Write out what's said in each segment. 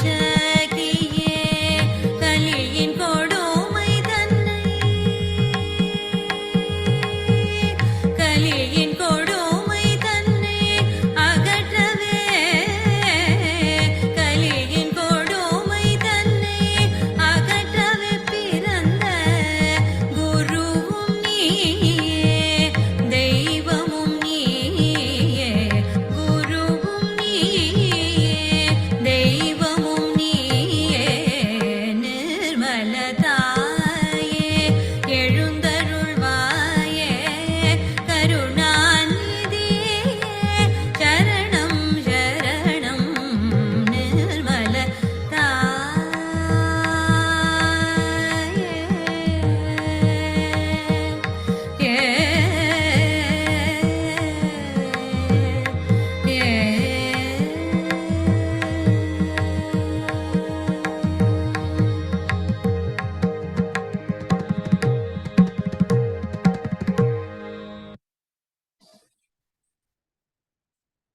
ஆதிசக்தியே கலியின் கொடும்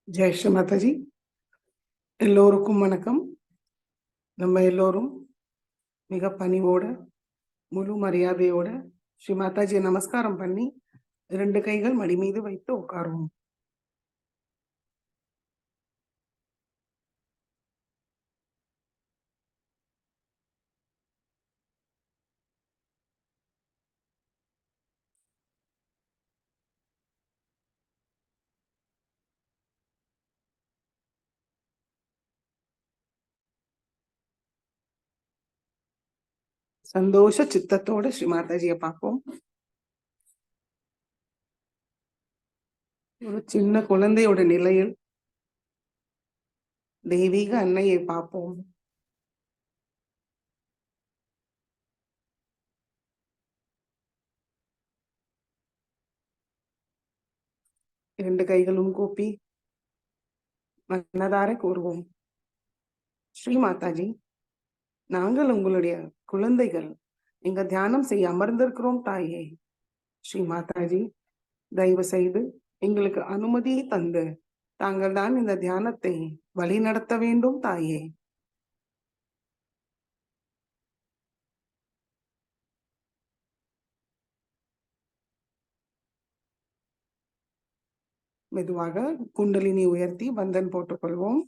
ஜெய் ஸ்ரீ மாதாஜி. எல்லோருக்கும் வணக்கம். நம்ம எல்லோரும் மிக பணிவோட முழு மரியாதையோட ஸ்ரீ மாதாஜியை நமஸ்காரம் பண்ணி 2 கைகள் மடி மீது வைத்து உட்காருவோம். சந்தோஷ சித்தத்தோட ஸ்ரீ மாதாஜியை பார்ப்போம். ஒரு சின்ன குழந்தையோட நிலையில் தெய்வீக அன்னையை பார்ப்போம். இரண்டு கைகளும் கூப்பி மனதார கூறுவோம், ஸ்ரீ மாதாஜி, நாங்கள் உங்களுடைய குழந்தைகள் இங்க தியானம் செய்ய அமர்ந்திருக்கிறோம் தாயே. ஸ்ரீ மாதாஜி, தயவு செய்து எங்களுக்கு அனுமதியை தந்து தாங்கள் தான் இந்த தியானத்தை வழி நடத்த வேண்டும் தாயே. மெதுவாக குண்டலினி உயர்த்தி பந்தன் போட்டுக்கொள்வோம்.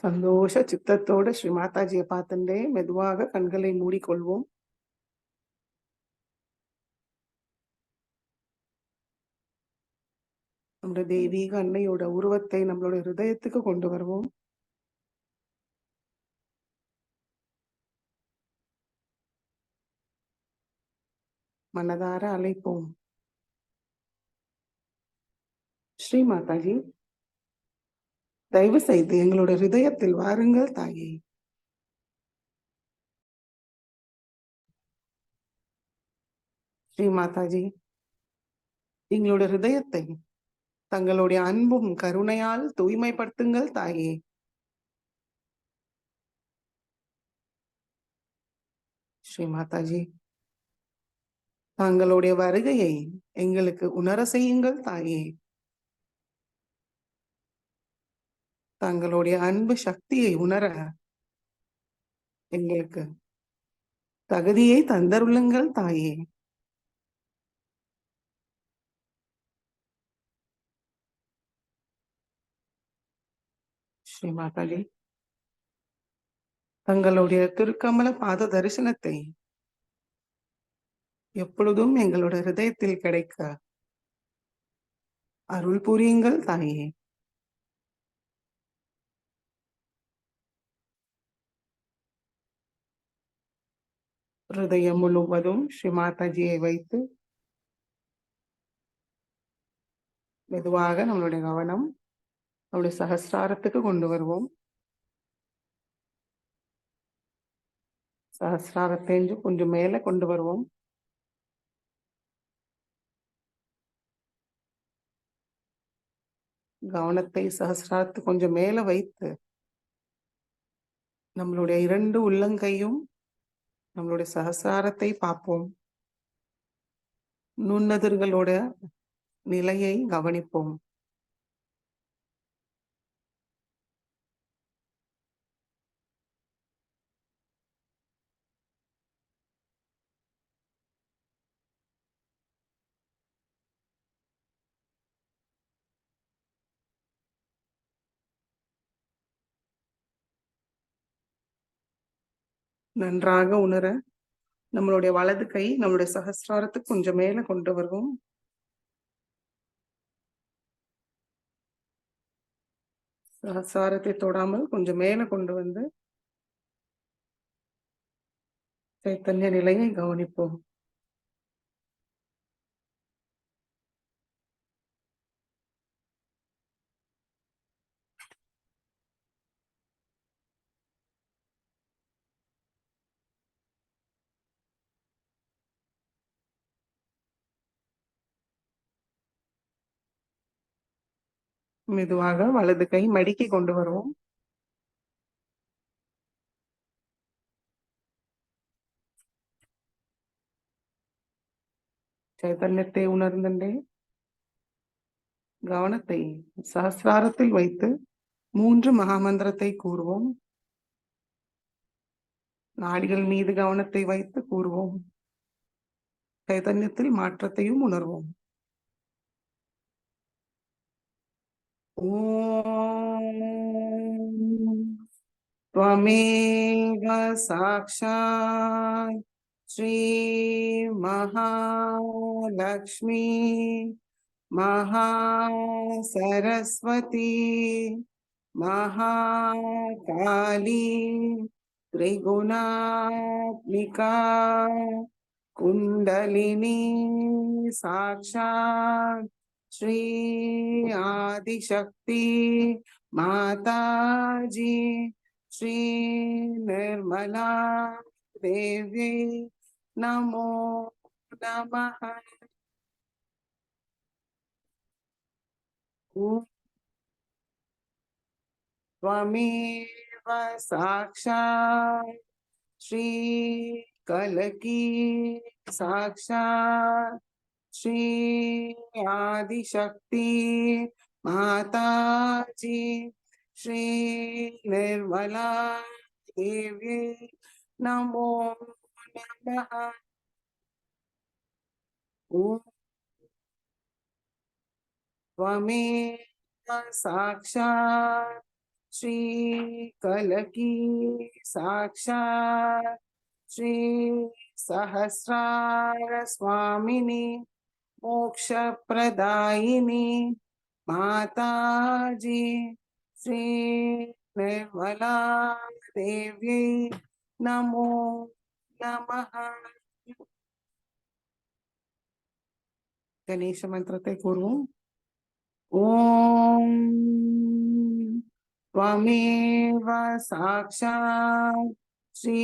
சந்தோஷ சித்தத்தோட ஸ்ரீ மாதாஜியை பார்த்துட்டே மெதுவாக கண்களை மூடிக்கொள்வோம். நம்முடைய தெய்வீக அன்னையோட உருவத்தை நம்மளோட ஹிருதயத்துக்கு கொண்டு வருவோம். மனதார அழைப்போம், ஸ்ரீ மாதாஜி, தயவு செய்து எங்களோட ஹிருதயத்தில் வாருங்கள் தாயே. ஸ்ரீ மாதாஜி, எங்களோட ஹிருதயத்தை தங்களுடைய அன்பும் கருணையால் தூய்மைப்படுத்துங்கள் தாயே. ஸ்ரீ மாதாஜி, தங்களுடைய வருகையை எங்களுக்கு உணர செய்யுங்கள் தாயே. தங்களுடைய அன்பு சக்தியை உணர எங்களுக்கு தகுதியை தந்தருளுங்கள் தாயே. ஸ்ரீ மாதாஜி, தங்களுடைய திருக்கமல பாத தரிசனத்தை எப்பொழுதும் எங்களோட ஹிருதயத்தில் கிடைக்க அருள் புரியுங்கள் தாயே. ஹிருதயம் முழுவதும் ஸ்ரீ மாதாஜியை வைத்து மெதுவாக நம்மளுடைய கவனம் நம்மளுடைய சகஸ்ராரத்துக்கு கொண்டு வருவோம். சகஸ்ராரத்தை கொஞ்சம் மேல கொண்டு வருவோம். கவனத்தை சகஸ்ராரத்து கொஞ்சம் மேல வைத்து நம்மளுடைய 2 உள்ளங்கையும் நம்மளுடைய சகசாரத்தை பார்ப்போம். நுண்ணதிர்களோட நிலையை கவனிப்போம். நன்றாக உணர நம்மளுடைய வலது கை நம்மளுடைய சகஸ்ராரத்துக்கு கொஞ்சம் மேல கொண்டு வருவோம். சகஸ்ராரத்தை தொடாமல் கொஞ்சம் மேல கொண்டு வந்து சைத்தன்ய நிலையை கவனிப்போம். மெதுவாக வலது கை மடிக்கி கொண்டு வருவோம். சைத்தன்யத்தை உணர்ந்தே கவனத்தை சகஸ்ராரத்தில் வைத்து 3 மகாமந்திரத்தை கூறுவோம். நாடிகள் மீது கவனத்தை வைத்து கூறுவோம். சைத்தன்யத்தில் மாற்றத்தையும் உணர்வோம். ஓம் त्वमेव साक्षात् श्री महालक्ष्मी महासरस्वती महाकाली त्रिगुणात्मिका कुंडलिनी साक्षात् श्री आदिशक्ति माताजी श्री निर्मला देवी नमो नमः। त्वमेव साक्षात् श्री कलकी साक्षात् श्री आदिशक्ति माताजी श्री निर्मला देवी नमो नमः। त्वमेव साक्षात् श्री कलकी साक्षात् श्री सहस्रार स्वामिनी मोक्ष प्रदायिनी माताजी श्री निर्मला देवी नमो नमः। गणेश मंत्रத்தை கூறுவோம். ओम त्वमेव साक्षात् श्री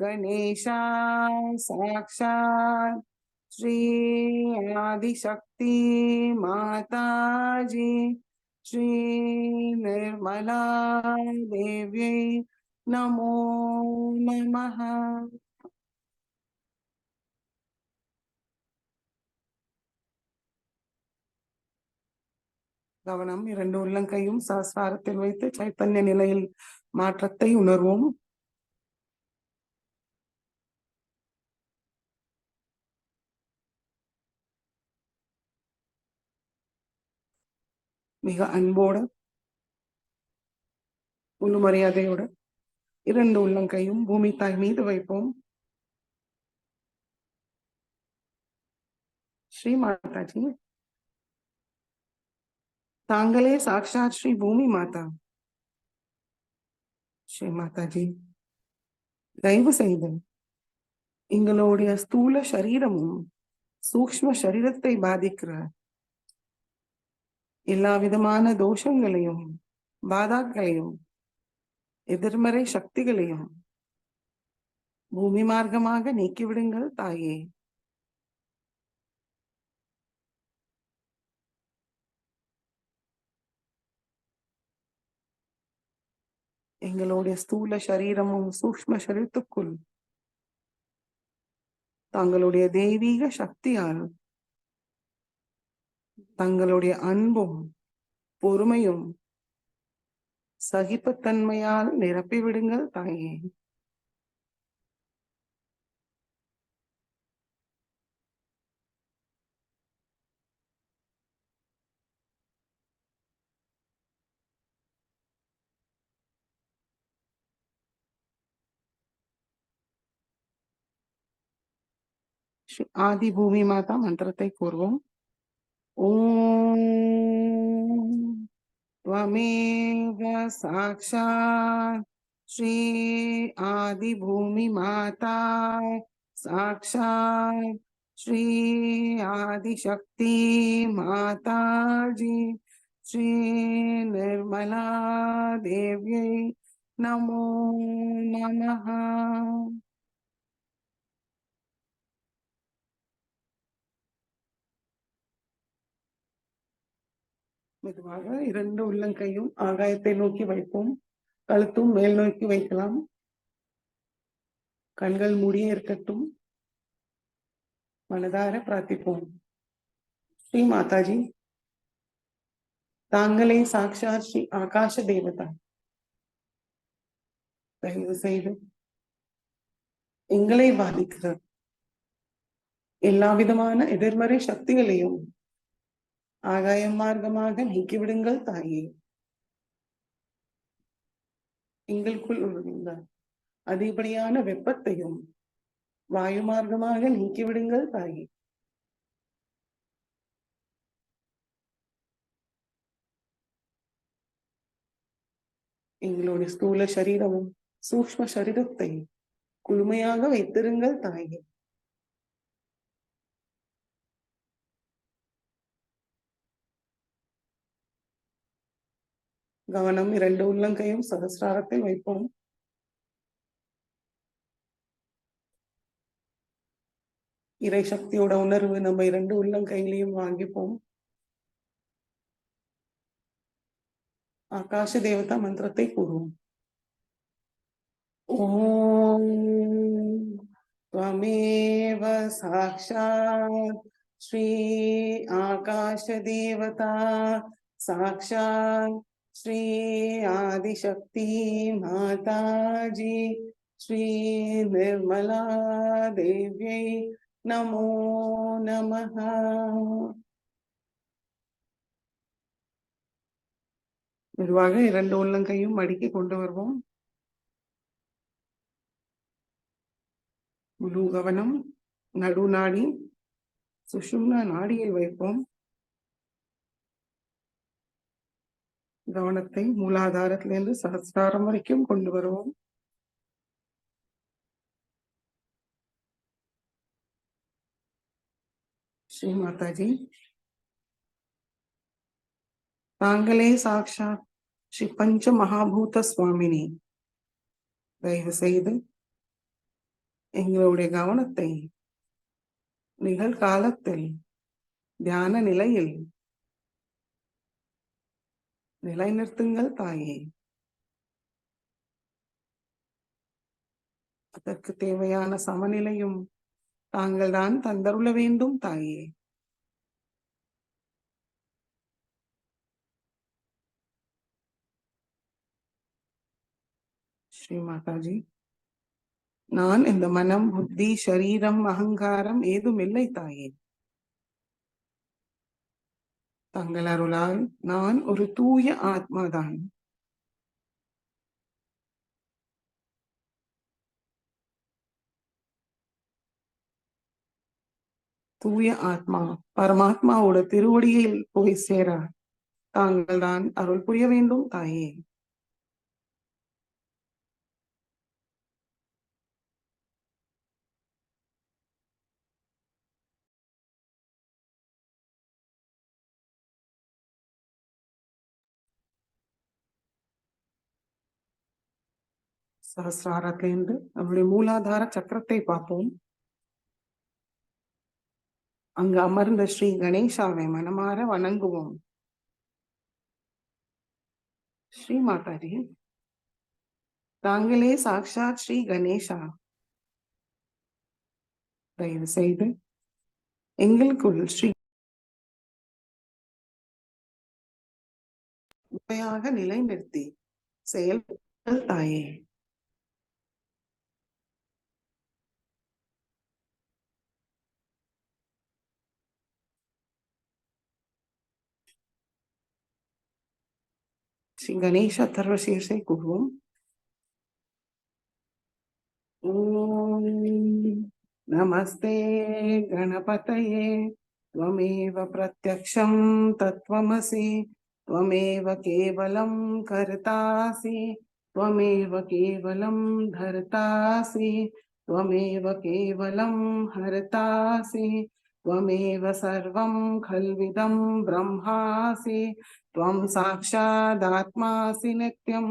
गणेशा साक्षात् श्री आदिशक्ति माताजी श्री निर्मला देवी नमो नमः। கவனம் 2 உள்ளங்கையும் சகஸ்ராரத்தில் வைத்து சைத்தன்ய நிலையில் மாற்றத்தை உணர்வோம். மிக அன்போட முழு மரியாதையோட 2 உள்ளங்கையும் பூமி தாய் மீது வைப்போம். ஸ்ரீ மாதாஜி, தாங்களே சாக்ஷாத் ஸ்ரீ பூமி மாதா. ஸ்ரீ மாதாஜி, தயவு செய்து எங்களுடைய ஸ்தூல சரீரமும் சூக்ஷ்ம சரீரத்தை பாதிக்கிற எல்லா விதமான தோஷங்களையும் பாதாக்களையும் எதிர்மறை சக்திகளையும் பூமி மார்க்கமாக நீக்கிவிடுங்கள் தாயே. எங்களுடைய ஸ்தூல சரீரமும் சூக்ஷ்ம சரீரத்துக்குள் தங்களுடைய தெய்வீக சக்தியால் தங்களுடைய அன்பும் பொறுமையும் சகிப்புத்தன்மையால் நிரப்பி விடுங்கள் தாயே. ஆதி பூமி மாதா மந்திரத்தை கூறுவோம். ஓம் त्वमेव साक्षात् श्री आदि भूमि माता साक्षात् श्री आदि शक्ति माता जी श्री निर्मला देव्यै नमो नमः. மெதுவாக 2 உள்ளங்கையும் ஆகாயத்தை நோக்கி வைப்போம். கழுத்தும் மேல் நோக்கி வைக்கலாம். கண்கள் மூடியே இருக்கட்டும். மனதார பிரார்த்திப்போம். ஸ்ரீ மாதாஜி, தாங்களே சாக்ஷாத் ஸ்ரீ ஆகாஷ தேவதா. தயவு செய்து எங்களை பாதிக்கிற எல்லா விதமான எதிர்மறை சக்திகளையும் ஆகாய மார்க்கமாக நீக்கிவிடுங்கள் தாயே. எங்களுக்குள் உள்ள அதிகப்படியான வெப்பத்தையும் வாயு மார்க்கமாக நீக்கிவிடுங்கள் தாயே. எங்களுடைய ஸ்தூல சரீரமும் சூக்ஷ்ம சரீரத்தை குளுமையாக வைத்திருங்கள் தாயே. கவனம் 2 உள்ளங்கையும் சகஸ்ராரத்தில் வைப்போம். இறை சக்தியோட உணர்வு நம்ம 2 உள்ளங்கையிலையும் வாங்கிப்போம். ஆகாஷ தேவதா மந்திரத்தை கூறுவோம். ஓம் त्वमेव साक्षात् श्री आकाश देवता साक्षात् श्री आदिशक्ति माता जी श्री निर्मला देव्यै नमो नमः. மெதுவாக 2 உள்ளங்கையும் மடிக்கி கொண்டு வருவோம். முழு கவனம் நடுநாடி சுஷும்னா நாடியில் வைப்போம். கவனத்தை மூலாதாரத்திலிருந்து சகஸ்ராரம் வரைக்கும் கொண்டு வருவோம். ஸ்ரீ மாதாஜி, தாங்களே சாக்ஷாத் ஸ்ரீ பஞ்ச மகாபூத சுவாமினி. தயவு செய்து எங்களுடைய கவனத்தை நிகழ்காலத்தில் தியான நிலையில் நிலைநிறுத்துங்கள் தாயே. அதற்கு தேவையான சமநிலையும் தாங்கள் தான் தந்தருள வேண்டும் தாயே. ஸ்ரீ மாதாஜி, நான் இந்த மனம் புத்தி சரீரம் அகங்காரம் ஏதும் இல்லை தாயே. தங்கள் அருளால் நான் ஒரு தூய ஆத்மாதான். தூய ஆத்மா பரமாத்மாவோட திருவடியில் போய் சேர தாங்கள் தான் அருள் புரிய வேண்டும் தாயே. சகசிராரத்திலிருந்து நம்முடைய மூலாதார சக்கரத்தை பார்ப்போம். அங்கு அமர்ந்த ஸ்ரீ கணேசாவை மனமாற வணங்குவோம். ஸ்ரீ மாதாஜி, தாங்களே சாக்ஷாத் ஸ்ரீ கணேசா. தயவு செய்து எங்களுக்குள் ஸ்ரீ உண்மையாக நிலைநிறுத்தி செயல்படுங்கள் தாயே. ஸ்ரீ கணேஷ அதர்வ சீர்ஷை கூறுவோம். ஓம் நமஸ்தே गणपतये त्वमेव प्रत्यक्षं तत्त्वमसि त्वमेव केवलं कर्तासि त्वमेव केवलं धर्तासि त्वमेव केवलं हर्तासि त्वमेव सर्वं खल्विदं ब्रह्मासि त्वं साक्षादात्मासि नित्यं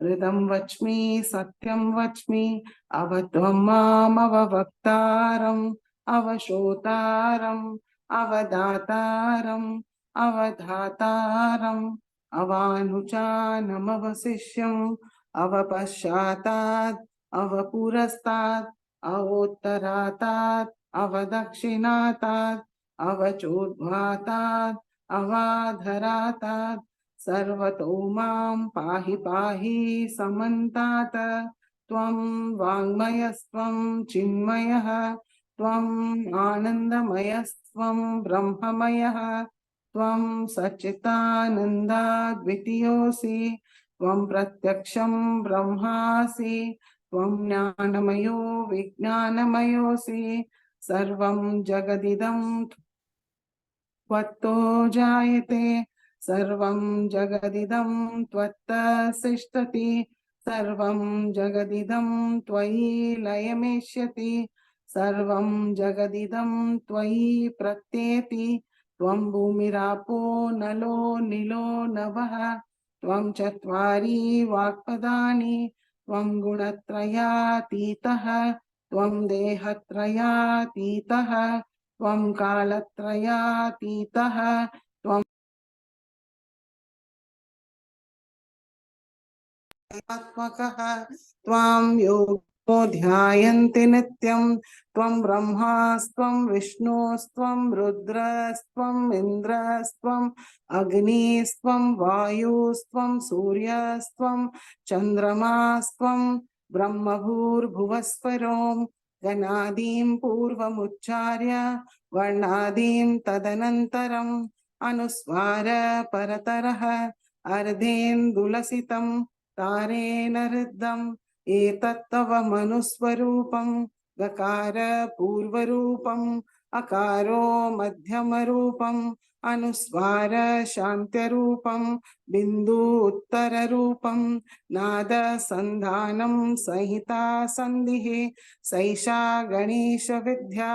हृदं वच्मि सत्यं वच्मि अवत्वं मामवक्तारम् अवशोतारम् अवदातारम् अवधातारम् अवानुचानमवशिष्यम् अवपश्चातात् अवपुरस्तात् अवोत्तरातात् अवदक्षिणातात् अवचोद्ध्वातात् अवाधरातात् सर्वतो मां पाहि पाहि समन्तात्. त्वं वाङ्मयस्त्वं चिन्मयः त्वं आनन्दमयस्त्वं ब्रह्ममयः त्वं सच्चिदानन्दाद्वितीयोऽसि त्वं प्रत्यक्षं ब्रह्मासि त्वं ज्ञानमयो विज्ञानमयोऽसि सर्वं जगदिदं त्वत्तो जायते सर्वं जगदिदं त्वत्तसिष्ठति सर्वं जगदिदं त्वयि लयमेष्यति सर्वं जगदिदं त्वयि प्रत्येति त्वं भूमिरापो नलो निलो नभः त्वं चत्वारि वाक्पदानि त्वं गुणत्रयातीतः त्वं देहत्रयातीतः त्वं कालत्रयातीतः त्वं आत्मकः त्वां योगो ध्यायन्ति नित्यं त्वं ब्रह्मास्त्वं विष्णुस्त्वं रुद्रस्त्वम् इन्द्रस्त्वम् अग्निस्त्वं वायुस्त्वं सूर्यस्त्वं चन्द्रमास्त्वं ब्रह्मभूर्भुवस्वरों गणादीं पूर्वमुच्चार्य वर्णादीं तदनन्तरम् अनुस्वार परतरः अर्धेन्दुलसितं तारेण रुद्धम् एतत्तव मनुस्वरूपं गकार पूर्वरूपम् अकारो मध्यमरूपम् अनुस्वार शान्त्यरूपम् बिन्दु उत्तररूपम् नाद सन्धानं संहिता सन्धिः सैषा गणेश विद्या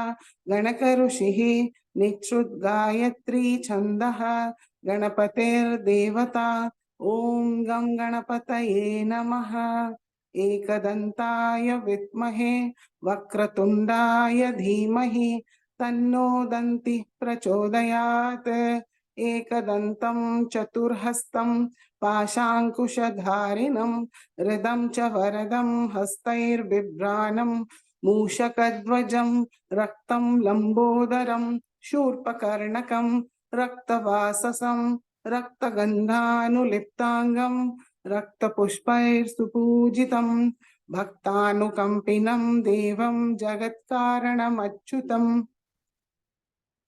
गणकऋषिः निच्छ्रुतगायत्री छन्दः गणपतिर्देवता ॐ गं गणपतये नमः। एकदन्ताय विद्महे वक्रतुण्डाय धीमहि तन्नो दन्तिः प्रचोदयात्। एकदन्तं चतुर्हस्तं पाशाङ्कुशधारिणं हृदं च वरदं हस्तैर्बिभ्राणं मूषकध्वजं रक्तं लम्बोदरं शूर्पकर्णकं रक्तवाससं रक्तगन्धानुलिप्ताङ्गं रक्तपुष्पैर्सुपूजितं भक्तानुकम्पिनं देवं जगत्कारणमच्युतम्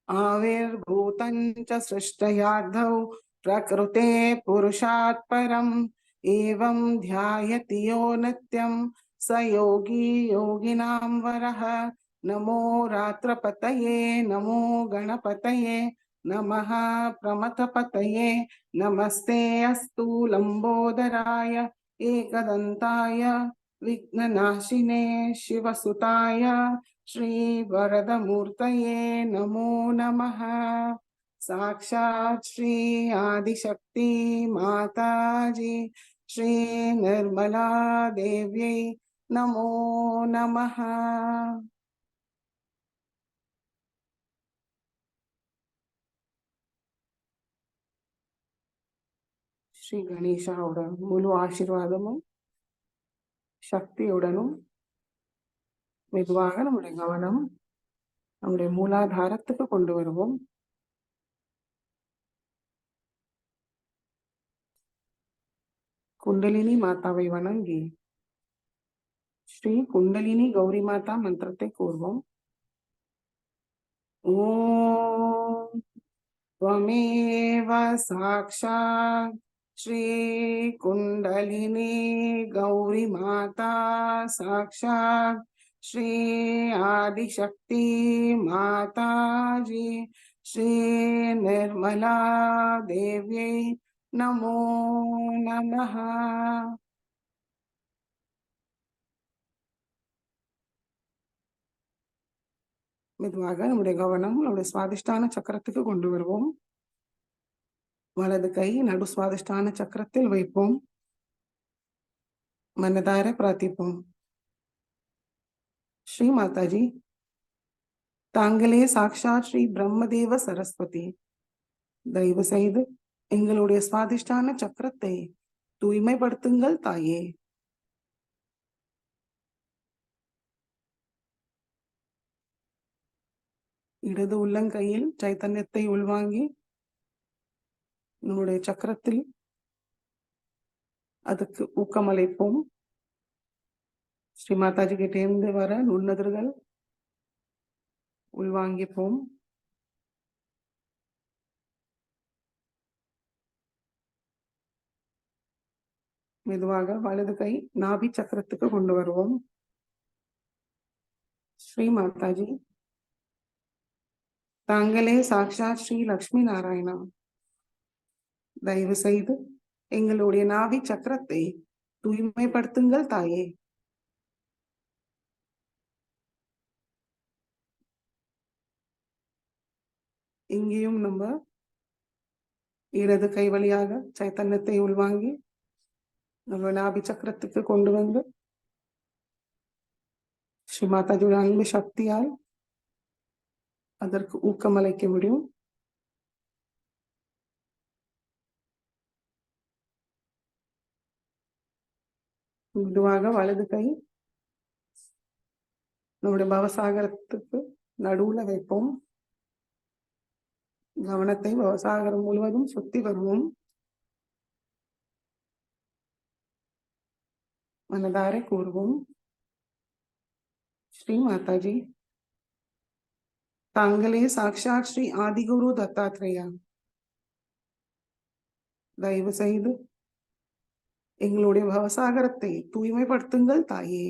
आविर्भूतं च सृष्टयार्धौ प्रकृते पुरुषात् परम् एवं ध्यायति यो नित्यं स योगी योगिनां वरः। नमो रात्रपतये नमो गणपतये नमः प्रमथपतये नमस्ते अस्तु लम्बोदराय एकदन्ताय विघ्ननाशिने शिवसुताय श्री वरदमूर्तये नमो नमः। साक्षात् श्री आदिशक्ति माताजी श्री निर्मला देव्यै नमो नमः। ஸ்ரீ கணேஷாவோட முழு ஆசீர்வாதமும் சக்தியுடனும் மெதுவாக நம்முடைய கவனம் நம்முடைய மூலாதாரத்துக்கு கொண்டு வருவோம். குண்டலினி மாதாவை வணங்கி ஸ்ரீ குண்டலினி கௌரி மாதா மந்திரத்தை கூறுவோம். ஓம் त्वमेव साक्षात् श्री कुंडलिनी गौरी माता साक्षात् श्री आदिशक्ति माता जी श्री निर्मला देव्यै नमो नमः. மெதுவாக நம்முடைய கவனம் நம்முடைய சுவாதிஷ்டான சக்கரத்துக்கு கொண்டு வருவோம். வலது கை நடு சுவாதிஷ்டான சக்கரத்தில் வைப்போம். மனதார பிரார்த்திப்போம். ஸ்ரீ மாதாஜி, தாங்களே சாக்ஷாத் ஸ்ரீ பிரம்மதேவ சரஸ்வதி. தயவு செய்து எங்களுடைய சுவாதிஷ்டான சக்கரத்தை தூய்மைப்படுத்துங்கள் தாயே. இடது உள்ளங்கையில் சைத்தன்யத்தை உள்வாங்கி நம்முடைய சக்கரத்தில் அதுக்கு ஊக்கமளிப்போம். ஸ்ரீ மாதாஜி கிட்டேந்து வர நுண்ணதிர்கள் உள்வாங்கிப்போம். மெதுவாக வலது கை நாபி சக்கரத்துக்கு கொண்டு வருவோம். ஸ்ரீ மாதாஜி, தாங்களே சாக்ஷாத் ஸ்ரீ லக்ஷ்மி நாராயணா. தயவு செய்து எங்களுடைய நாபி சக்கரத்தை தூய்மைப்படுத்துங்கள் தாயே. இங்கேயும் நம்ம இடது கை வழியாக சைத்தன்யத்தை உள்வாங்கி நம்ம நாபி சக்கரத்துக்கு கொண்டு வந்து ஸ்ரீ மாதாஜியோட அன்பு சக்தியால் அதற்கு ஊக்கமளிக்க முடியும். மெதுவாக வலது கை நம்முடைய பவசாகரத்துக்கு நடுவுல வைப்போம். கவனத்தை பவசாகரம் முழுவதும் சுத்தி வருவோம். மனதார கூறுவோம். ஸ்ரீ மாதாஜி, தாங்களே சாக்ஷாத் ஸ்ரீ ஆதிகுரு தத்தாத்ரேயா. தயவு செய்து எங்களுடைய பவசாகரத்தை தூய்மைப்படுத்துங்கள் தாயே.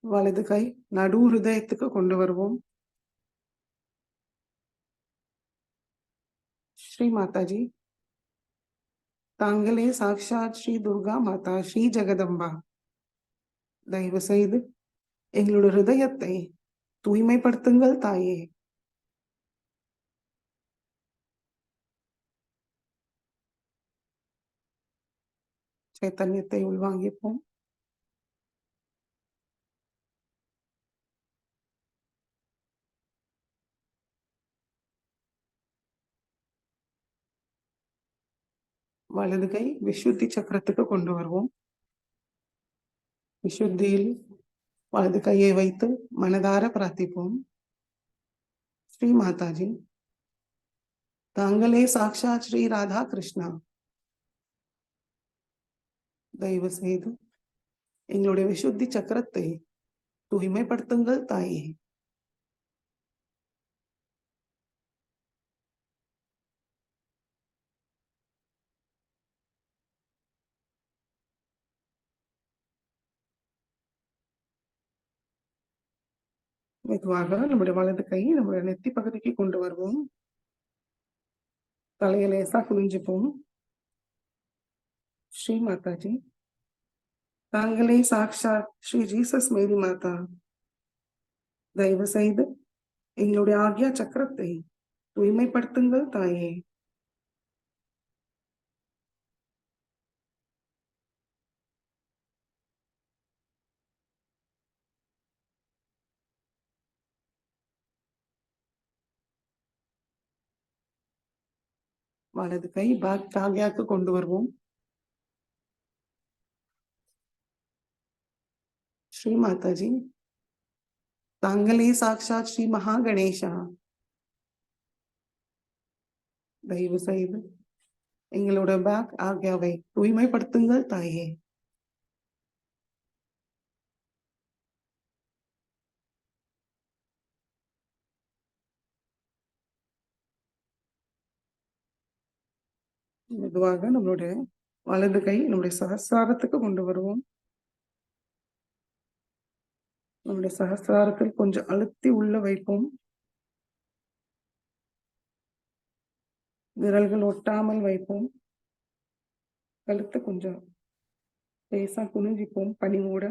வலது கை நடு ஹிருதயத்துக்கு கொண்டு வருவோம். ஸ்ரீ மாதாஜி, தாங்களே சாக்ஷாத் ஸ்ரீ துர்கா மாதா ஸ்ரீ ஜெகதம்பா. தயவு செய்து எங்களுடைய ஹிருதயத்தை தூய்மைப்படுத்துங்கள் தாயே. சைத்தன்யத்தை உள்வாங்கிப்போம். வலது கை விசுத்தி சக்கரத்துக்கு கொண்டு வருவோம். விசுத்தியில் வலது கையை வைத்து மனதார பிரார்த்திப்போம். ஸ்ரீ மாதாஜி, தாங்களே சாக்ஷாத் ஸ்ரீ ராதா கிருஷ்ணா. தயவு செய்து எங்களுடைய விசுத்தி சக்கரத்தை தூய்மைப்படுத்துங்கள் தாயே. மெதுவாக நம்முடைய வலது கை நம்முடைய நெத்தி பகுதிக்கு கொண்டு வருவோம். தலையை லேசா குனிஞ்சுப்போம். ஸ்ரீ மாதாஜி, தாங்களே சாக்ஷாத் ஸ்ரீ ஜீசஸ் மேரி மாதா. தயவு செய்து எங்களுடைய ஆக்யா சக்கரத்தை தூய்மைப்படுத்துங்கள் தாயே. வலது கை பேக் தாகியாக்கு கொண்டு வருவோம். ஸ்ரீ மாதாஜி, தாங்களே சாக்ஷாத் ஸ்ரீ மகா கணேசா. தயவு செய்து எங்களோட பேக் ஆக்யாவை தூய்மைப்படுத்துங்கள் தாயே. மெதுவாக நம்மளுடைய வலது கை நம்முடைய சகஸ்ராரத்துக்கு கொண்டு வருவோம். நம்முடைய சகஸ்ராரத்தில் கொஞ்சம் அழுத்தி உள்ள வைப்போம். விரல்கள் ஒட்டாமல் வைப்போம். கழுத்து கொஞ்சம் லேசா குனிஞ்சிப்போம் பணிவோட.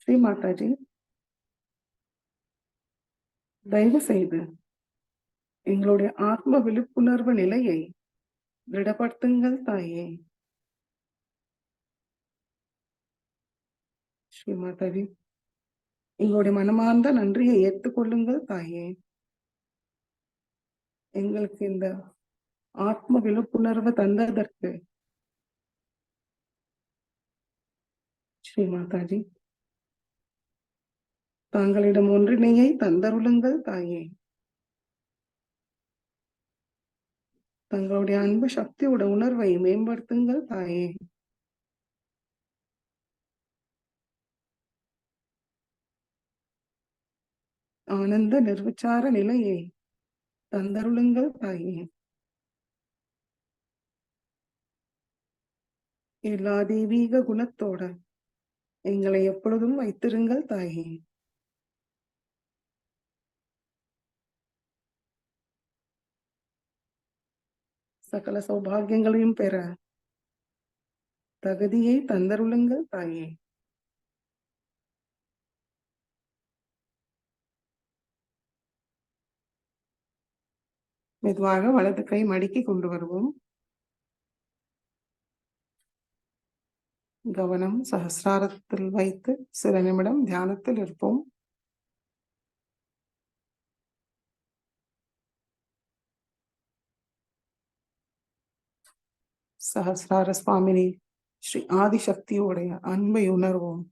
ஸ்ரீ மாதாஜி, தயவு செய்து எங்களுடைய ஆத்ம விழிப்புணர்வு நிலையை திடப்படுத்துங்கள் தாயே. ஸ்ரீ மாதாஜி, எங்களுடைய மனமார்ந்த நன்றியை ஏற்றுக்கொள்ளுங்கள் தாயே. எங்களுக்கு இந்த ஆத்ம விழிப்புணர்வு தந்ததற்கு. ஸ்ரீ மாதாஜி, தாங்களிடம் ஒன்றிணையை தந்தருளுங்கள் தாயே. தங்களுடைய அன்பு சக்தியோட உணர்வை மேம்படுத்துங்கள் தாயே. ஆனந்த நிர்விச்சார நிலையை தந்தருளுங்கள் தாயே. எல்லா தெய்வீக குணத்தோட எங்களை எப்பொழுதும் வைத்திருங்கள் தாயே. சகல சௌபாகியங்களையும் பெற தகுதியை தந்தருளுங்கள் தாயே. மெதுவாக வலது கை மடிக்கி கொண்டு வருவோம். கவனம் சஹஸ்ராரத்தில் வைத்து சில நிமிடம் தியானத்தில் இருப்போம். சஹஸ்ரார சுவாமினி ஸ்ரீ ஆதிசக்தியோடைய அன்பை உணர்வோம்.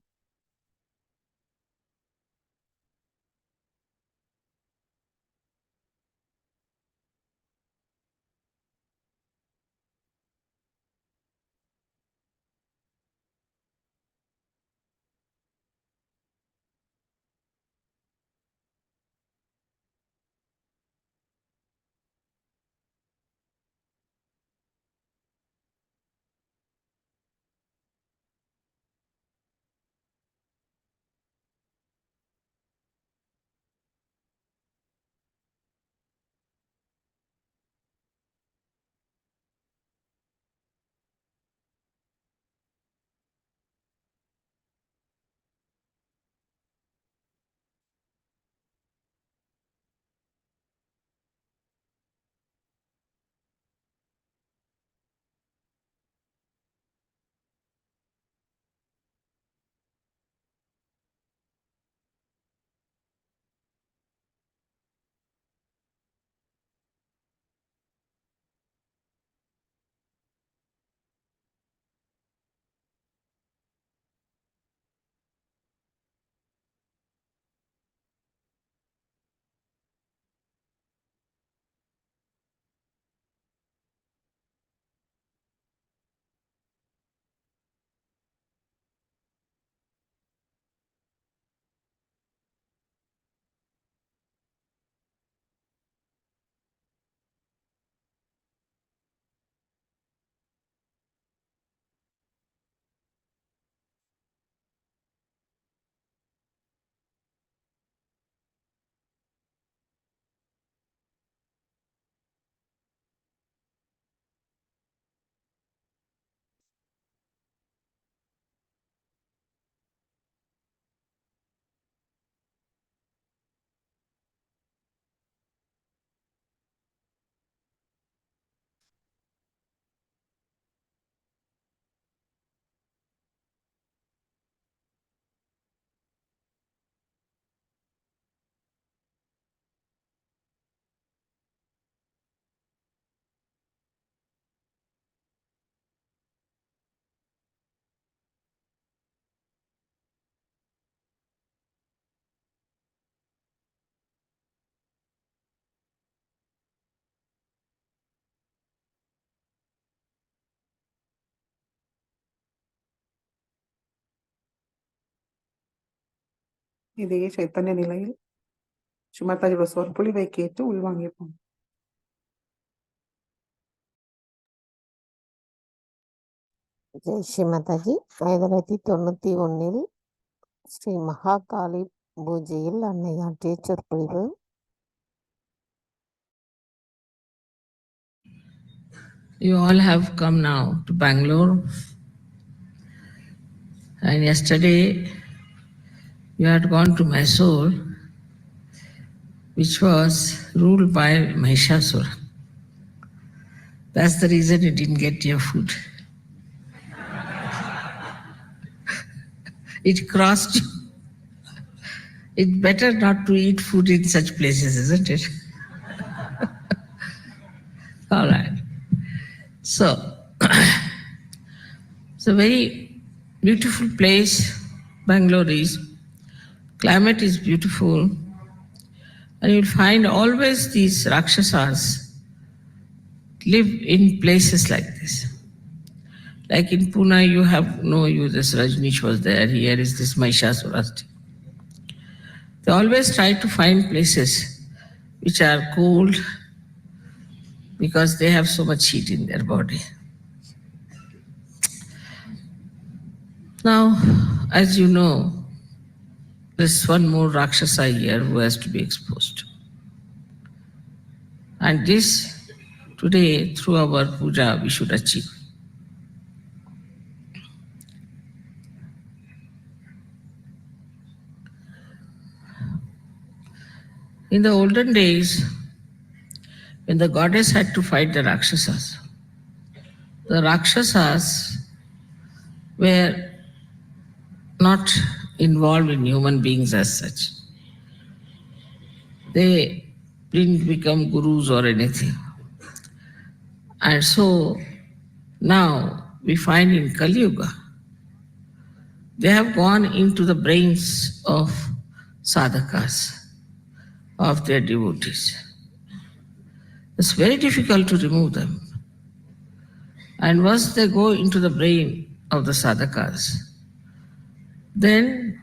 இதே சைத்தன்ய நிலையில் ஸ்ரீமாதாஜியோட சொற்பொழிவை கேட்டு உள்வாங்கிப்போம். ஜெய் ஸ்ரீமாதாஜி. 1991 ஸ்ரீ மகாகாளி பூஜையில் அன்னை ஆற்றிய சொற்பொழிவு. You all have come now to Bangalore, and yesterday you had gone to Mysore, which was ruled by Mahishasura. That's the reason you didn't get your food. It crossed you. It's better not to eat food in such places, isn't it? All right. So, it's a very beautiful place. Bangalore is. Climate is beautiful. And you'll find always these Rakshasas live in places like this. Like in Pune, you have this Rajneesh was there. Here is this Mahishasura. They always try to find places which are cold because they have so much heat in their body. Now, as you know, there's one more Rakshasa here who has to be exposed. And this, today, through our puja, we should achieve. In the olden days, when the goddess had to fight the Rakshasas were not involved in human beings as such. They didn't become gurus or anything. And so now we find in Kali Yuga, they have gone into the brains of sadhakas, of their devotees. It's very difficult to remove them. And once they go into the brain of the sadhakas, then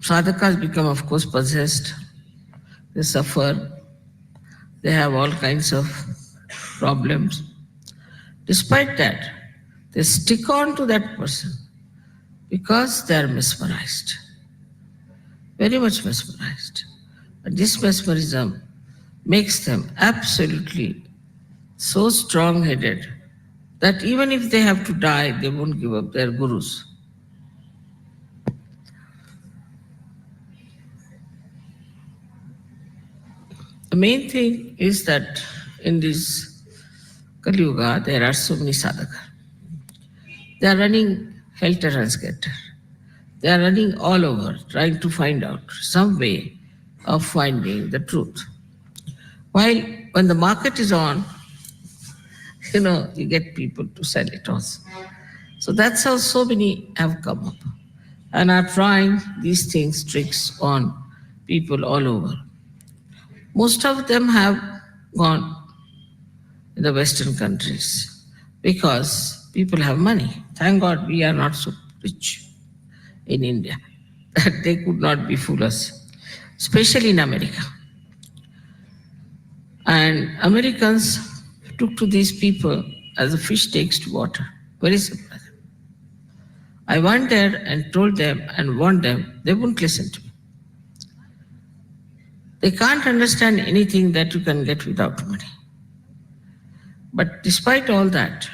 sadhakas become, of course, possessed. They suffer. They have all kinds of problems. Despite that, they stick on to that person because they are mesmerized, very much mesmerized. And this mesmerism makes them absolutely so strong-headed that even if they have to die, they won't give up their gurus. The main thing is that in this Kali Yuga, there are so many sadhakas. They are running helter-skelter. They are running all over, trying to find out some way of finding the truth. While when the market is on, you get people to sell it also. So that's how so many have come up and are trying these things, tricks on people all over. Most of them have gone in the Western countries because people have money. Thank God we are not so rich in India that they could not befool us, especially in America. And Americans took to these people as a fish takes to water. Very simple. I went there and told them and warned them, they wouldn't listen to me. They can't understand anything that you can get without money. But despite all that,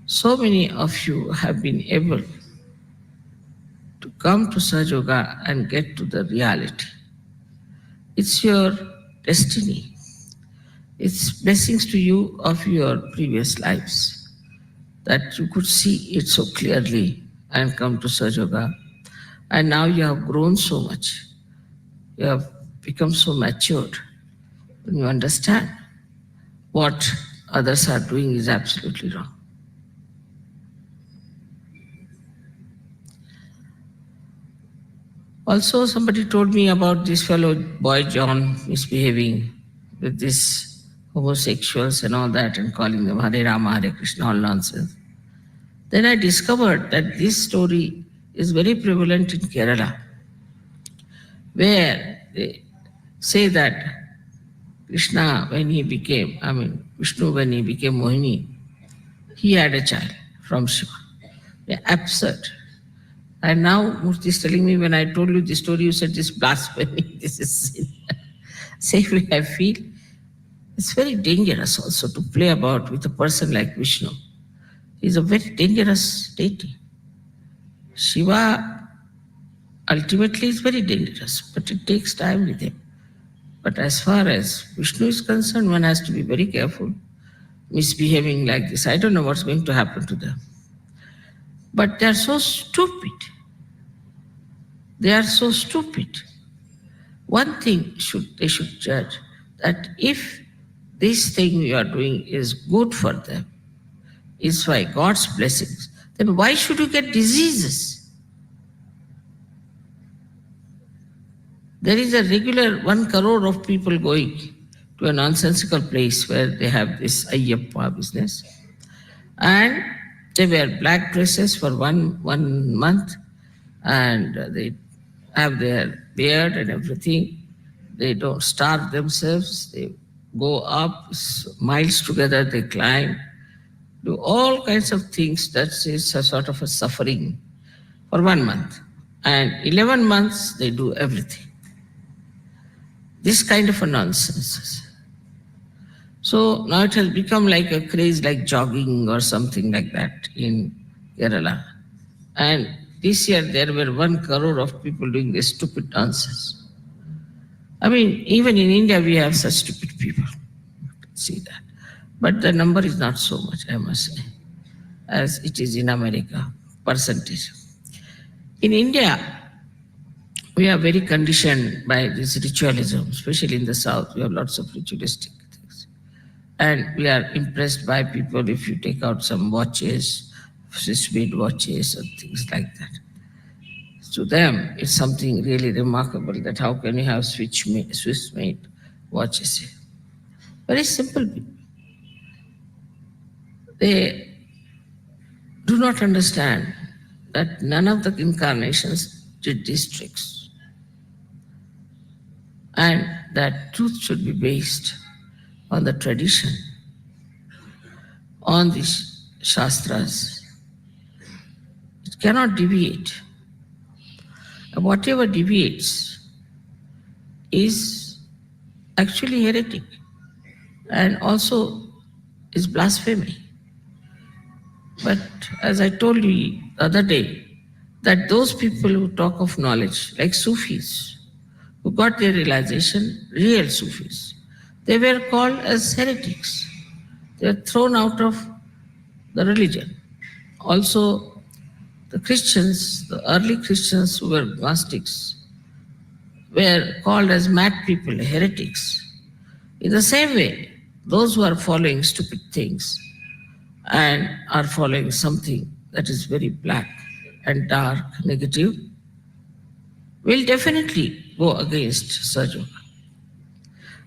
so many of you have been able to come to Sahajyoga and get to the reality. It's your destiny. It's blessings to you of your previous lives that you could see it so clearly and come to Sahajyoga. And now you have grown so much. You have become so matured. When you understand what others are doing is absolutely wrong. Also, somebody told me about this fellow boy John misbehaving with these homosexuals and all that and calling them Hare Rama, Hare Krishna, all nonsense. Then I discovered that this story is very prevalent in Kerala. where they say that Krishna, when he became, Vishnu, when he became Mohini, he had a child from Shiva. They're absurd. And now Murthy is telling me, when I told you the story, you said this blasphemy, this is sin. Same way I feel. It's very dangerous also to play about with a person like Vishnu. He's a very dangerous deity. Shiva ultimately is very dangerous, but it takes time with him. But as far as Vishnu is concerned, one has to be very careful. Misbehaving like this, I don't know what's going to happen to them. But they are so stupid. They are so stupid. One thing they should judge, that if this thing you are doing is good for them, is by God's blessings, then why should you get diseases? There is a regular 1 crore of people going to a nonsensical place where they have this Ayyappa business. And they wear black dresses for one month, and they have their beard and everything. They don't starve themselves. They go up miles together, they climb, do all kinds of things. That is a sort of a suffering for 1 month. And 11 months, they do everything. This kind of a nonsense. So now it has become like a craze, like jogging or something like that in Kerala. And this year there were 1 crore of people doing this stupid nonsense. Even in India we have such stupid people. See that. But the number is not so much, I must say, as it is in America, percentage. In India, we are very conditioned by this ritualism, especially in the South. We have lots of ritualistic things. And we are impressed by people if you take out some watches, Swiss-made watches or things like that. To them, it's something really remarkable that how can you have Swiss-made watches? Very simple people. They do not understand that none of the incarnations did these tricks. And that truth should be based on the tradition, on the Shastras. It cannot deviate. And whatever deviates is actually heretic and also is blasphemy. But as I told you the other day, that those people who talk of knowledge, like Sufis, who got their realization, real Sufis, they were called as heretics. They were thrown out of the religion. Also, the Christians, the early Christians who were Gnostics, were called as mad people, heretics. In the same way, those who are following stupid things and are following something that is very black and dark, negative, will definitely go against Sahaja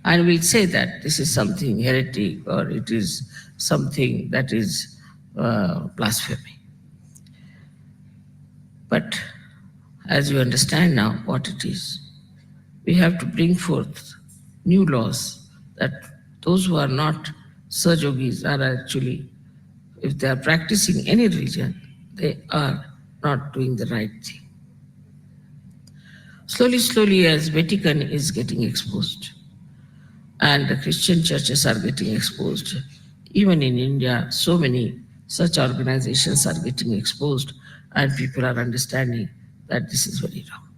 and will say that this is something heretic or it is something that is blasphemy. But as you understand now what it is, we have to bring forth new laws that those who are not Sahajogis are actually, if they are practicing any religion, they are not doing the right thing. Slowly, as Vatican is getting exposed, and the Christian churches are getting exposed, even in India, so many such organizations are getting exposed, and people are understanding that this is very wrong.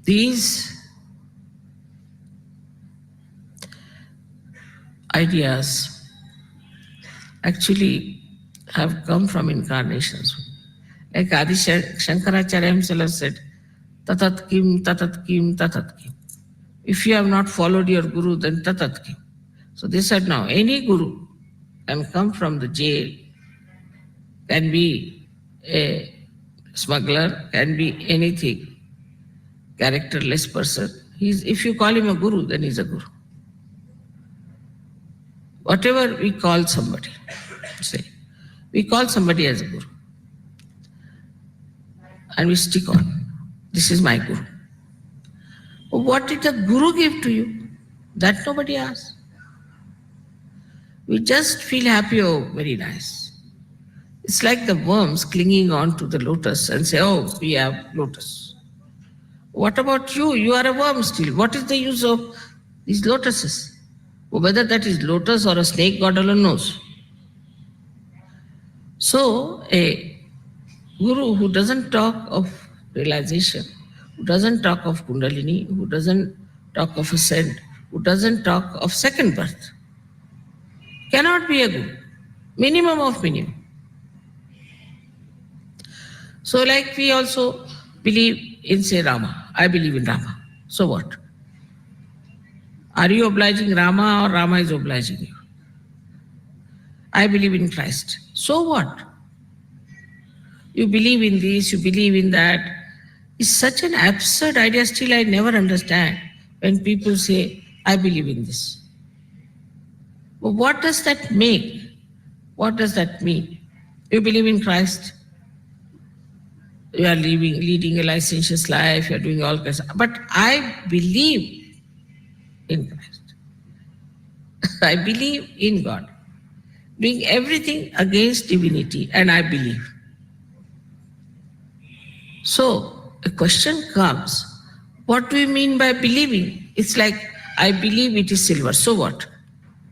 These ideas actually have come from incarnations. Like Adi Shankaracharya himself said, tatat kim, tatat kim, tatat kim. If you have not followed your guru, then tatat kim. So they said now, any guru can come from the jail, can be a smuggler, can be anything, characterless person. If you call him a guru, then he's a guru. Whatever we call somebody, say, we call somebody as a guru. And we stick on. This is my Guru. What did the Guru give to you? That nobody asks. We just feel happy, oh, very nice. It's like the worms clinging on to the lotus and say, oh, we have lotus. What about you? You are a worm still. What is the use of these lotuses? Whether that is lotus or a snake, God alone knows. So, a Guru who doesn't talk of realization, who doesn't talk of Kundalini, who doesn't talk of ascent, who doesn't talk of second birth, cannot be a Guru. Minimum of minimum. So, like we also believe in, say, Rama. I believe in Rama. So what? Are you obliging Rama or Rama is obliging you? I believe in Christ. So what? You believe in this, you believe in that. It's such an absurd idea. Still, I never understand when people say, I believe in this. But what does that make? What does that mean? You believe in Christ. You are leading a licentious life, you are doing all kinds of, but I believe in Christ. I believe in God. Doing everything against divinity, and I believe. So a question comes, what do you mean by believing? It's like, I believe it is silver. So what?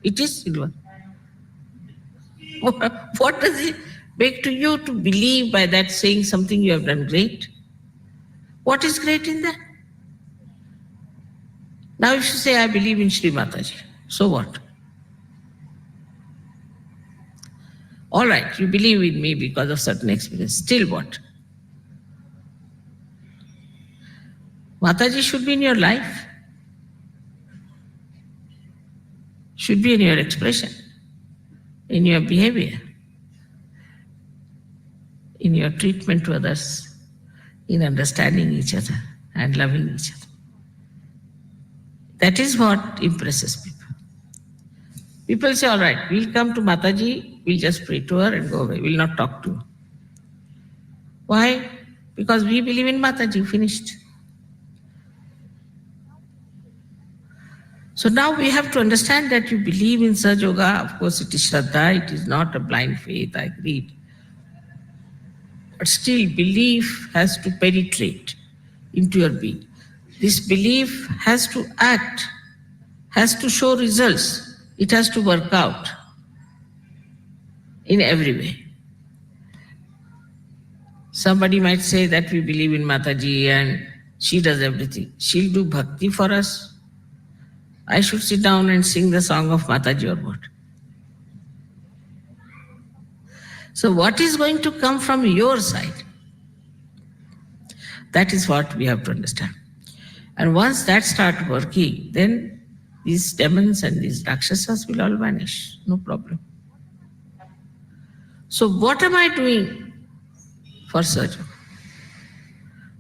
It is silver. What does it make to you to believe by that saying something you have done great? What is great in that? Now if you say, I believe in Sri Mataji, so what? All right, you believe in me because of certain experience. Still what? Mataji should be in your life. Should be in your expression, in your behavior, in your treatment to others, in understanding each other and loving each other. That is what impresses people. People say, all right, we'll come to Mataji, we'll just pray to her and go away. We'll not talk to her. Why? Because we believe in Mataji, finished. So now we have to understand that you believe in Sahaj Yoga. Of course, it is Shraddha, it is not a blind faith, I agreed. But still, belief has to penetrate into your being. This belief has to act, has to show results. It has to work out in every way. Somebody might say that we believe in Mataji and she does everything. She'll do bhakti for us. I should sit down and sing the song of Mataji or what? So what is going to come from your side? That is what we have to understand. And once that starts working, then these demons and these rakshasas will all vanish. No problem. So what am I doing for Sahaj Yoga?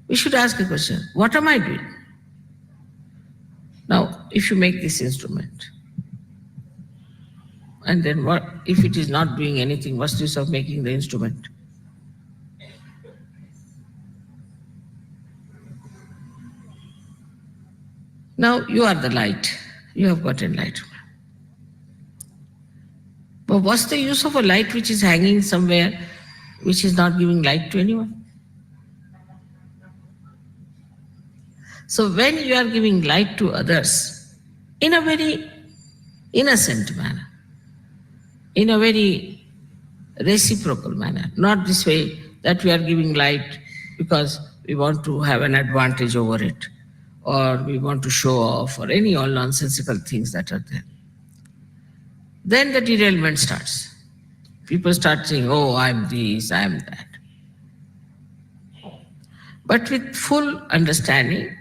We should ask a question. What am I doing? Now, if you make this instrument, and then what if it is not doing anything? What's the use of making the instrument? Now you are the light. You have got enlightenment. But what's the use of a light which is hanging somewhere, which is not giving light to anyone? So when you are giving light to others in a very innocent manner, in a very reciprocal manner, not this way that we are giving light because we want to have an advantage over it, or we want to show off, or any all nonsensical things that are there. Then the derailment starts. People start saying, oh, I'm this, I'm that. But with full understanding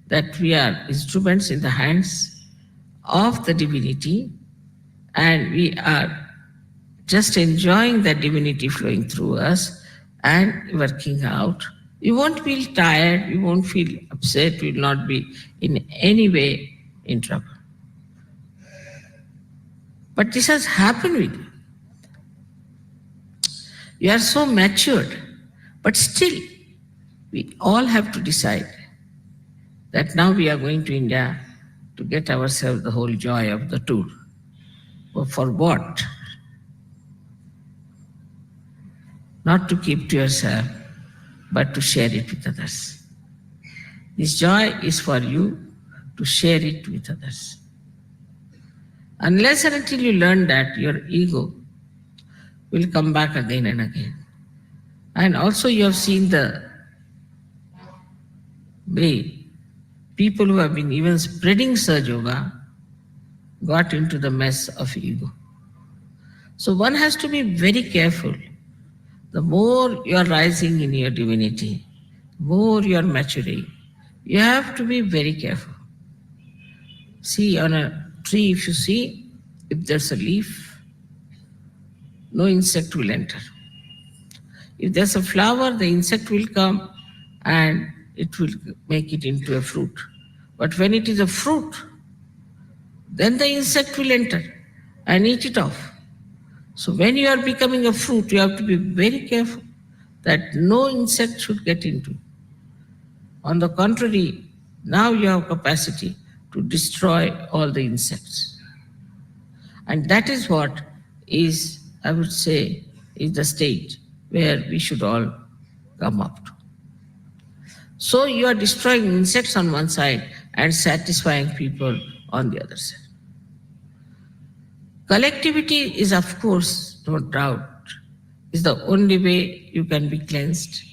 that we are instruments in the hands of the divinity, and we are just enjoying that divinity flowing through us and working out. You won't feel tired, you won't feel upset, you will not be in any way in trouble. But this has happened with you. You are so matured, but still We all have to decide that now we are going to India to get ourselves the whole joy of the tour. But for what? Not to keep to yourself, but to share it with others. This joy is for you to share it with others. Unless and until you learn that, your ego will come back again and again. And also you have seen the way people who have been even spreading Sahaja Yoga got into the mess of ego. So one has to be very careful. The more you are rising in your divinity, the more you are maturing, you have to be very careful. See, on a tree, if you see, if there's a leaf, no insect will enter. If there's a flower, the insect will come and it will make it into a fruit. But when it is a fruit, then the insect will enter and eat it off. So when you are becoming a fruit, you have to be very careful that no insect should get into. On the contrary, now you have capacity to destroy all the insects. And that is what is, I would say, is the stage where we should all come up to. So you are destroying insects on one side and satisfying people on the other side. Collectivity is, of course, no doubt, is the only way you can be cleansed.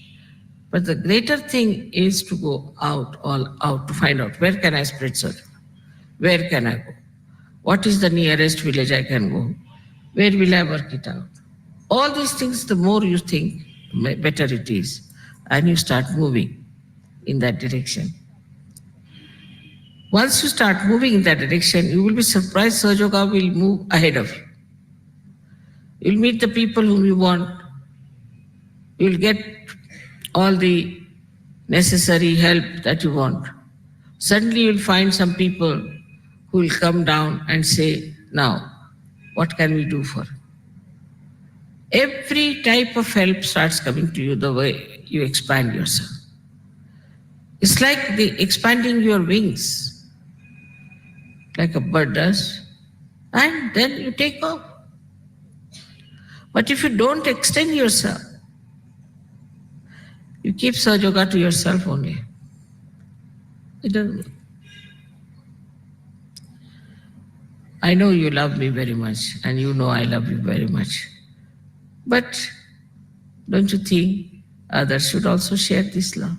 But the greater thing is to go out, all out, to find out where can I spread Sahaja? Where can I go? What is the nearest village I can go? Where will I work it out? All these things, the more you think, the better it is. And you start moving in that direction. Once you start moving in that direction, you will be surprised Sahaja Yoga will move ahead of you. You'll meet the people whom you want. You'll get all the necessary help that you want. Suddenly you'll find some people who will come down and say, now, what can we do for you? Every type of help starts coming to you the way you expand yourself. It's like expanding your wings, like a bird does, and then you take off. But if you don't extend yourself, you keep Sahaja Yoga to yourself only. It doesn't. I know you love me very much, and you know I love you very much. But don't you think others should also share this love?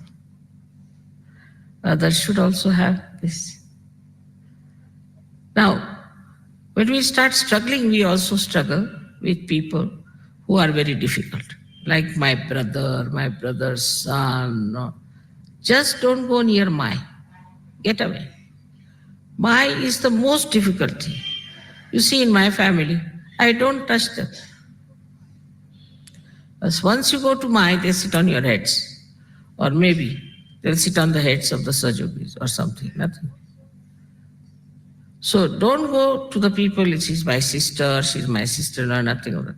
Others should also have this. Now, when we start struggling, we also struggle with people who are very difficult, like my brother's son. No. Just don't go near Mai. Get away. Mai is the most difficult thing. You see, in my family, I don't touch them. Because once you go to Mai, they sit on your heads. Or maybe they'll sit on the heads of the Sahajogis or something, nothing. So don't go to the people, she's my sister, no, nothing of that.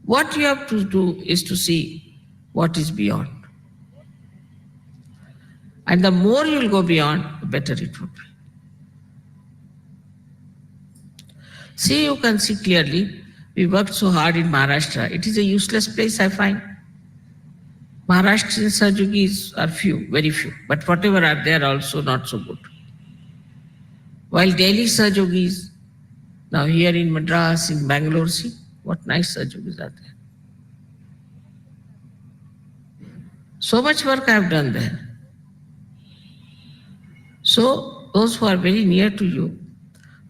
What you have to do is to see what is beyond. And the more you'll go beyond, the better it would be. See, you can see clearly, we worked so hard in Maharashtra. It is a useless place, I find. Maharashtrian Sahajogis are few, very few. But whatever are there, also not so good. While Delhi Sahajogis, now here in Madras, in Bangalore, see what nice Sahajogis are there. So much work I have done there. So those who are very near to you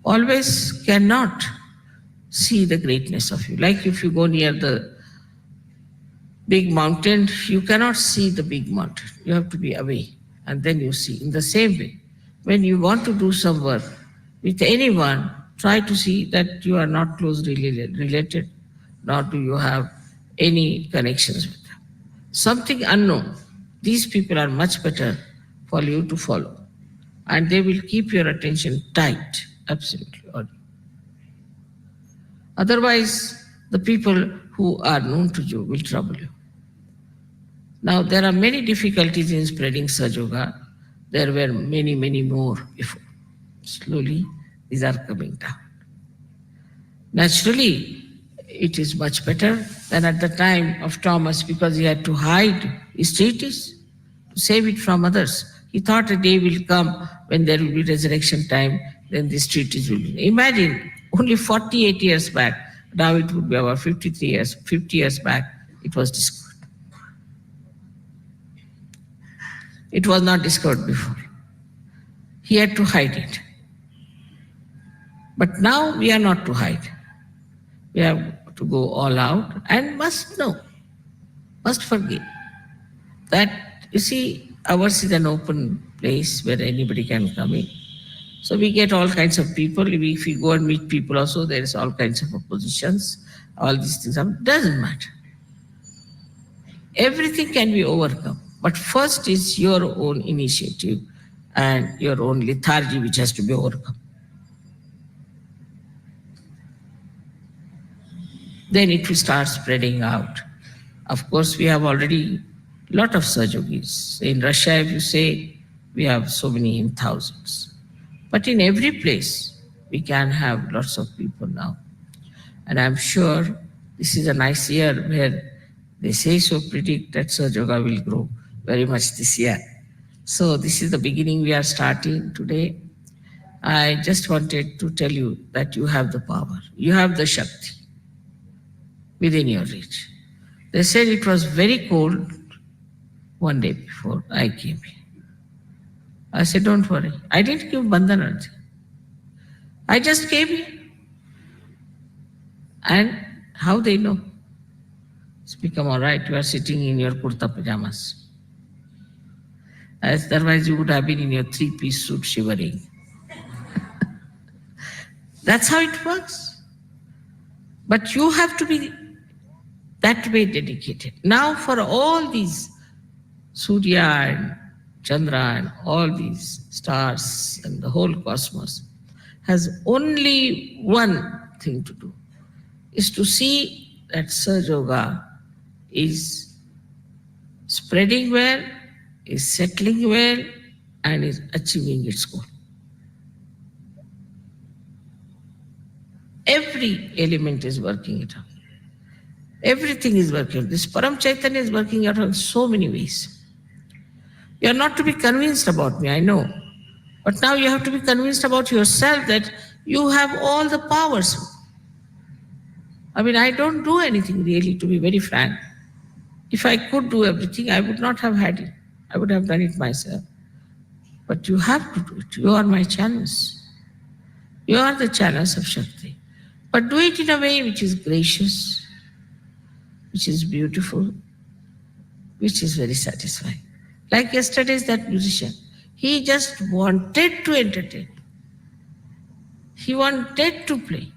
always cannot see the greatness of you. Like if you go near the big mountain, you cannot see the big mountain. You have to be away and then you see. In the same way, when you want to do some work with anyone, try to see that you are not closely related, nor do you have any connections with them. Something unknown. These people are much better for you to follow. And they will keep your attention tight, absolutely. Otherwise, the people who are known to you will trouble you. Now, there are many difficulties in spreading Sahaja. There were many, many more before. Slowly, these are coming down. Naturally, it is much better than at the time of Thomas because he had to hide his treatise to save it from others. He thought a day will come when there will be resurrection time, then this treatise will be. Imagine, only 48 years back, now it would be about 50 years back, it was discovered. It was not discovered before. He had to hide it. But now we are not to hide. We have to go all out and must know, must forgive. That, you see, ours is an open place where anybody can come in. So we get all kinds of people. If we go and meet people also, there is all kinds of oppositions. All these things doesn't matter. Everything can be overcome. But first is your own initiative and your own lethargy which has to be overcome. Then it will start spreading out. Of course, we have already a lot of Sahajogis. In Russia, if you say, we have so many in thousands. But in every place, we can have lots of people now. And I'm sure this is a nice year where they say so predict that Sahaja will grow very much this year. So this is the beginning we are starting today. I just wanted to tell you that you have the power. You have the Shakti within your reach. They said it was very cold one day before I came here. I said, don't worry. I didn't give bandhan. I just came here. And how they know? It's become all right. You are sitting in your kurta pajamas. Otherwise, you would have been in your three-piece suit shivering. That's how it works. But you have to be that way dedicated. Now for all these Surya and Chandra and all these stars and the whole cosmos has only one thing to do, is to see that Sahaja is spreading well, is settling well, and is achieving its goal. Every element is working it out. Everything is working. This Param Chaitanya is working out in so many ways. You are not to be convinced about me, I know. But now you have to be convinced about yourself that you have all the powers. I mean, I don't do anything really, to be very frank. If I could do everything, I would not have had it. I would have done it myself. But you have to do it. You are my channels. You are the channels of Shakti. But do it in a way which is gracious, which is beautiful, which is very satisfying. Like yesterday's that musician. He just wanted to entertain. He wanted to play.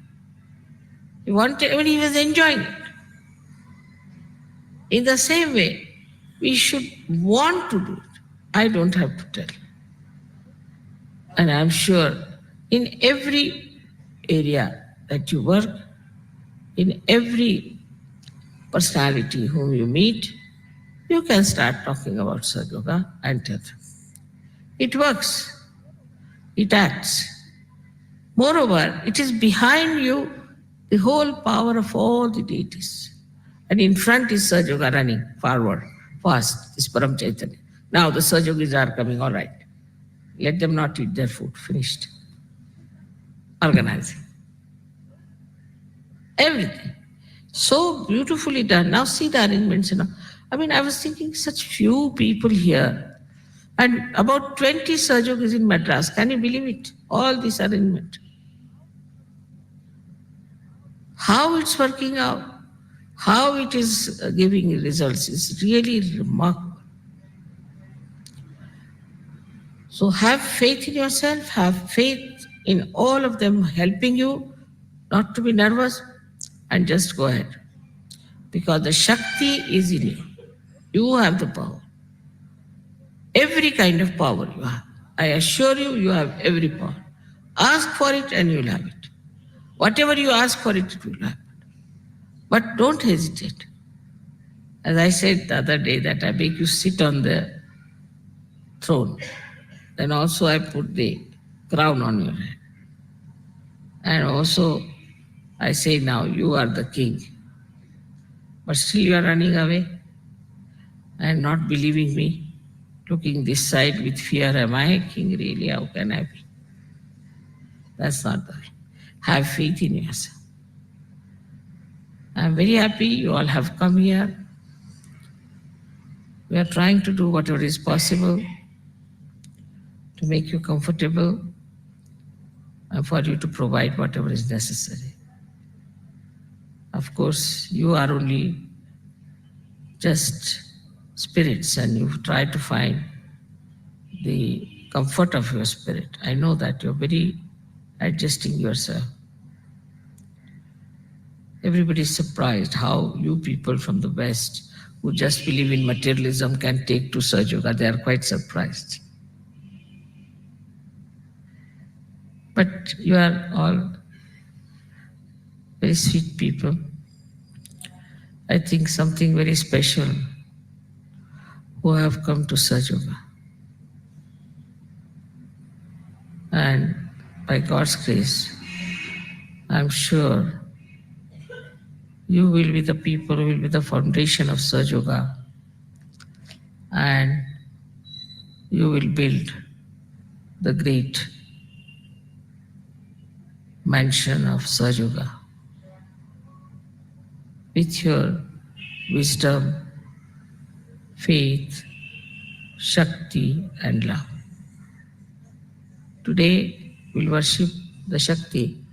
He was enjoying it. In the same way, we should want to do it. I don't have to tell. And I'm sure in every area that you work, in every personality whom you meet, you can start talking about Sahaja and tell them. It works. It acts. Moreover, it is behind you the whole power of all the deities. And in front is Sahaja running forward, fast, this Param Chaitanya. Now the Sahajogis are coming, all right. Let them not eat their food, finished. Organizing. Everything. So beautifully done. Now see the arrangements. I mean, I was thinking such few people here. And about 20 Sahajogis in Madras. Can you believe it? All this arrangement. How it's working out, how it is giving results is really remarkable. So have faith in yourself, have faith in all of them helping you, not to be nervous, and just go ahead. Because the Shakti is in you. You have the power. Every kind of power you have. I assure you, you have every power. Ask for it and you'll have it. Whatever you ask for it, it will happen. But don't hesitate. As I said the other day that I make you sit on the throne. Then also I put the crown on your head. And also I say now you are the king. But still you are running away and not believing me, looking this side with fear. Am I a king really? How can I be? That's not the way. Have faith in yourself. I'm very happy you all have come here. We are trying to do whatever is possible to make you comfortable and for you to provide whatever is necessary. Of course, you are only just spirits and you try to find the comfort of your spirit. I know that you're very adjusting yourself. Everybody is surprised how you people from the West who just believe in materialism can take to Sahaj Yoga. They are quite surprised. But you are all very sweet people. I think something very special who have come to Sahaj Yoga. And by God's grace, I'm sure you will be the people who will be the foundation of Sahaj Yoga, and you will build the great mansion of Sahaj Yoga with your wisdom, faith, Shakti, and love. Today we'll worship the Shakti,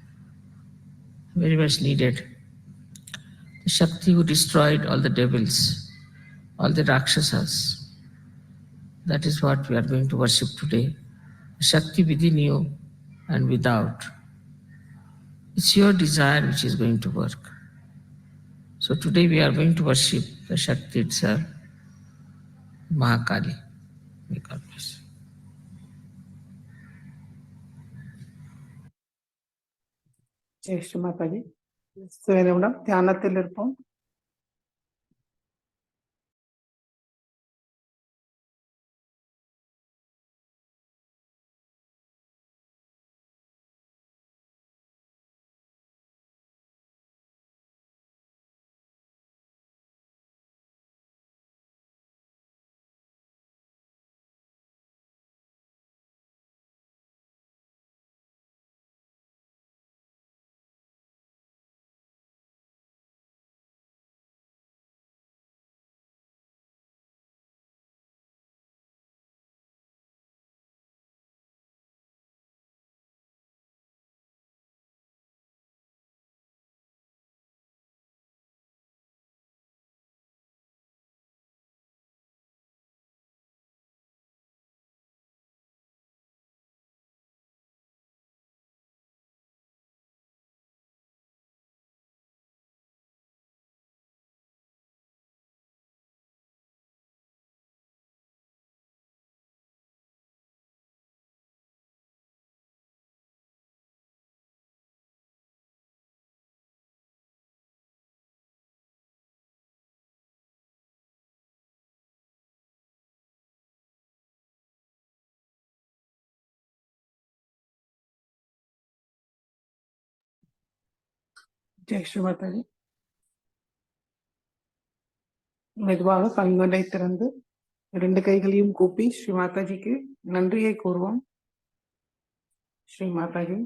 very much needed. The Shakti who destroyed all the devils, all the Rakshasas. That is what we are going to worship today. The Shakti within you and without. It's your desire which is going to work. So today we are going to worship the Shakti itself, Mahakali. May God bless. Jai Sri Mataji. சில நிமிடம் தியானத்தில் இருப்போம். ஜெய் ஸ்ரீ மாதாஜி. மெதுவாக கண்களை திறந்து 2 கைகளையும் கூப்பி ஸ்ரீ மாதாஜிக்கு நன்றியை கூறுவோம். ஸ்ரீ மாதாஜி,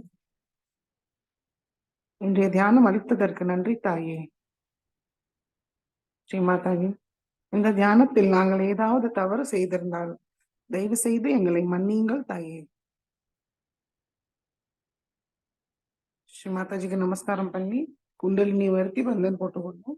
இன்றைய தியானம் அளித்ததற்கு நன்றி தாயே. ஸ்ரீ மாதாஜி, இந்த தியானத்தில் நாங்கள் ஏதாவது தவறு செய்திருந்தால் தயவு செய்து எங்களை மன்னியுங்கள் தாயே. ஸ்ரீ மாதாஜிக்கு நமஸ்காரம் பண்ணி குண்டலினி வருத்தி பந்தன் போட்டுக்கொள்வோம்.